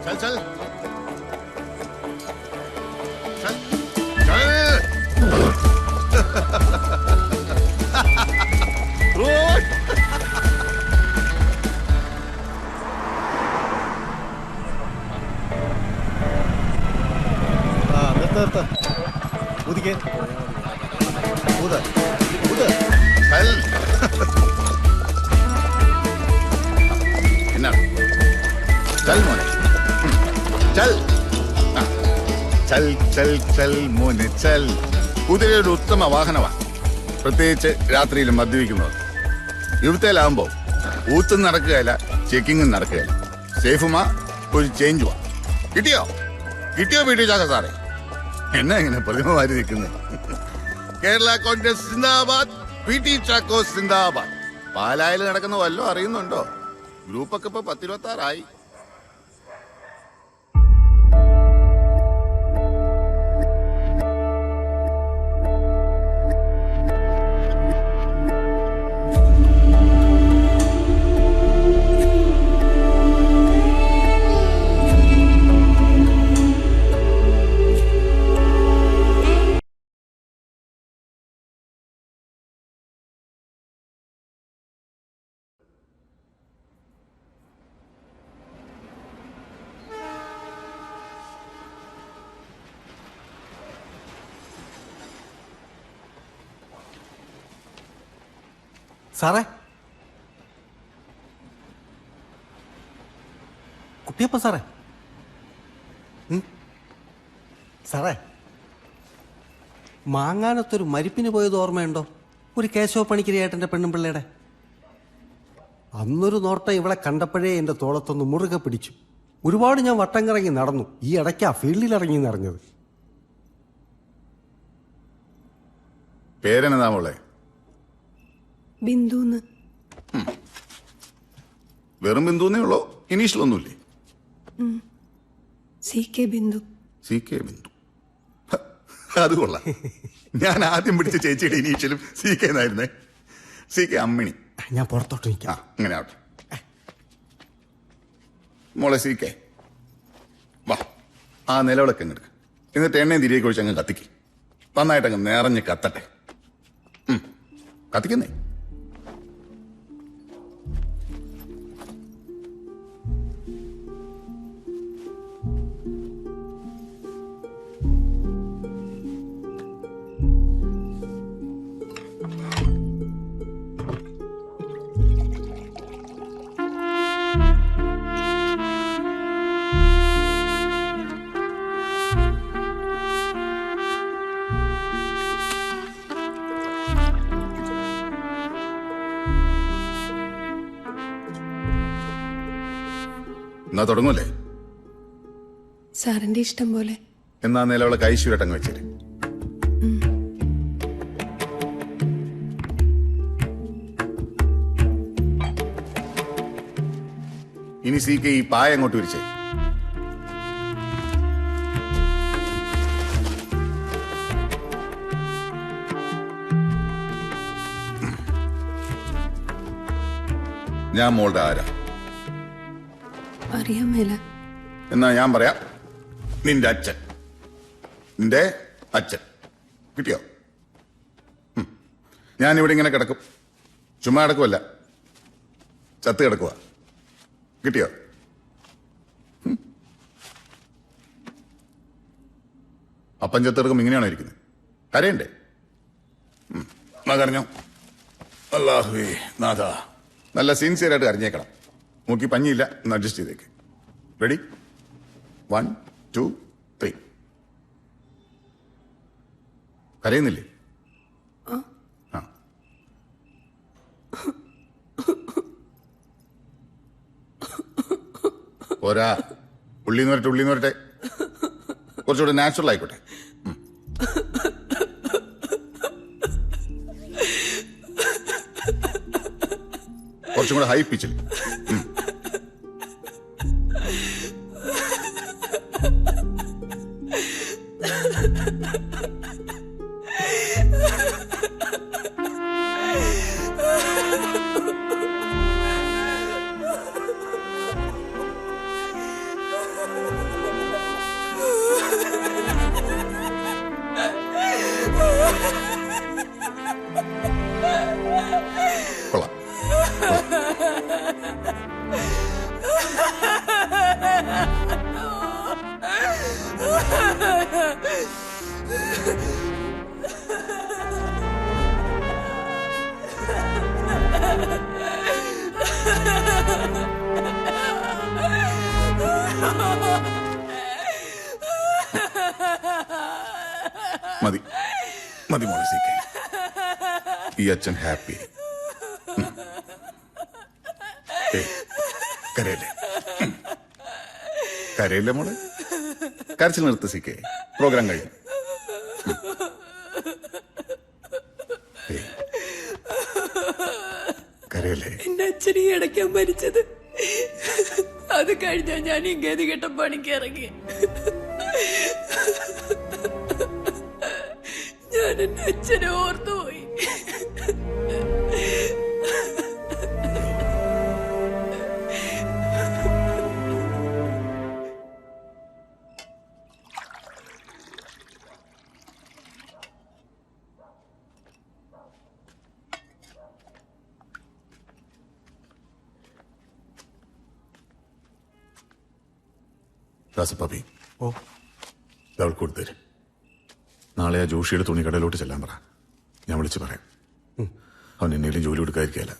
चल चल चल चल നിർത്ത ഊതിക്കേ ഊത ഊത चल എന്നാണ് चल മോനെ चल चल चल चल മോനെ चल കുതിര ഒരു ഉത്തമ വാഹനമാണ്, പ്രത്യേകിച്ച് രാത്രിയിൽ മദ്യപിക്കുന്നത്. യുവത്തേലാകുമ്പോ ഊത്തും നടക്കുകയല്ല, ചെക്കിങ്ങും നടക്കുകയല്ല. സേഫുമാ ഒരു ചേഞ്ചുമാ. കിട്ടിയോ കിട്ടിയോ പി ടി ചാക്ക സാറേ? എന്നാ ഇങ്ങനെ പ്രതിമമാരി നിൽക്കുന്നത്? കേരള കോൺഗ്രസ് സിന്ദാബാദ്, പി ടി ചാക്കോ സിന്ദാബാദ്. പാലായിൽ നടക്കുന്ന വല്ലതും അറിയുന്നുണ്ടോ? ഗ്രൂപ്പൊക്കെ ഇപ്പൊ 10-26 സാറേ, കുട്ടിയപ്പ സാറേ, സാറേ, മാങ്ങാനത്തൊരു മരിപ്പിന് പോയത് ഓർമ്മയുണ്ടോ? ഒരു കേശവ പണിക്കരി ഏട്ടൻ്റെ പെണ്ണും പിള്ളയുടെ. അന്നൊരു നോട്ടം ഇവളെ കണ്ടപ്പോഴേ എൻ്റെ തോളത്തൊന്ന് മുറുകെ പിടിച്ചു. ഒരുപാട് ഞാൻ വട്ടം കറങ്ങി നടന്നു. ഈ ഇടയ്ക്കാ ഫീൽഡിൽ ഇറങ്ങി നിറഞ്ഞത്. പേരെന്നതാ മോളെ? ബിന്ദുന്ന്. വെറും ബിന്ദുന്നേ ഉള്ളോ? ഇനീഷ്യലൊന്നുമില്ലേ? CK ബിന്ദു. CK ബിന്ദു, അത് കൊള്ളാം. ഞാൻ ആദ്യം പിടിച്ച ചേച്ചിയുടെ ഇനീഷ്യലും CK എന്നായിരുന്നേ. CK അമ്മിണി. ഞാൻ പുറത്തോട്ട് നിൽക്കാം. അങ്ങനെ ആവട്ടെ. മോളെ CK, വാ, ആ നിലവിളക്ക് അങ്ങ് എടുക്ക. എന്നിട്ട് എണ്ണയും തിരികെ ഒഴിച്ച് അങ്ങ് കത്തിക്ക്. നന്നായിട്ടങ്ങ് നിറഞ്ഞ് കത്തട്ടെ. കത്തിക്കുന്നേ. എന്നാ തുടങ്ങൂല്ലേ? സാറിന്റെ ഇഷ്ടം പോലെ. എന്നാ നിലവിളക്ക് ഐശ്വര്യട്ടങ്ങ് വെച്ചേര്. ഇനി CK ഈ പായ അങ്ങോട്ട് വിരിച്ചേ. ഞാൻ മോളുടെ ആരാ? അറിയാൻ മേല. എന്നാ ഞാൻ പറയാം, നിന്റെ അച്ഛൻ. നിന്റെ അച്ഛൻ. കിട്ടിയോ? ഞാനിവിടെ ഇങ്ങനെ കിടക്കും. ചുമ്മാ കിടക്കുമല്ല, ചത്ത് കിടക്കുക. കിട്ടിയോ? അപ്പം ചത്തെടുക്കും ഇങ്ങനെയാണോ ഇരിക്കുന്നത്? കരയണ്ടേ? എന്നാ കരഞ്ഞോ. അല്ലാഹുവേ നാഥ, നല്ല സിൻസിയറായിട്ട് കരഞ്ഞേക്കണം. മൂക്കി പഞ്ഞിയില്ല, ഒന്ന് അഡ്ജസ്റ്റ് ചെയ്തേക്ക്. റെഡി? 1 2 3. കരയുന്നില്ലേ? ആ, പോരാ. ഉള്ളിന്ന് വരട്ടെ. കുറച്ചുകൂടെ നാച്ചുറൽ ആയിക്കോട്ടെ. കുറച്ചും കൂടെ ഹൈ പിച്ചിൽ. കൊള്ളാം. മതി മതി മോളെ സീക്കെ. ഈ അച്ഛൻ ഹാപ്പി. കരയല്ലേ കരയല്ലേ മോളെ? കരച്ചിൽ നിർത്ത് സീക്കെ. പ്രോഗ്രാം കഴിഞ്ഞു. കരയല്ലേ? എന്റെ അച്ഛനെ അടയ്ക്കാൻ മരിച്ചത്. അത് കഴിഞ്ഞാ ഞാൻ ഈ ഗതികെട്ട പണിക്ക് ഇറങ്ങി. ഞാൻ എന്റെ അച്ഛനെ ഓർത്തുപോയി. ദാസപ്പാപ്പി, ഓ, അവൾ കൊടുത്തേര്. നാളെ ആ ജോഷിയുടെ തുണിക്കടയിലോട്ട് ചെല്ലാൻ പറ. ഞാൻ വിളിച്ചു പറയാം. അവൻ എന്നേലും ജോലി കൊടുക്കാതിരിക്കല.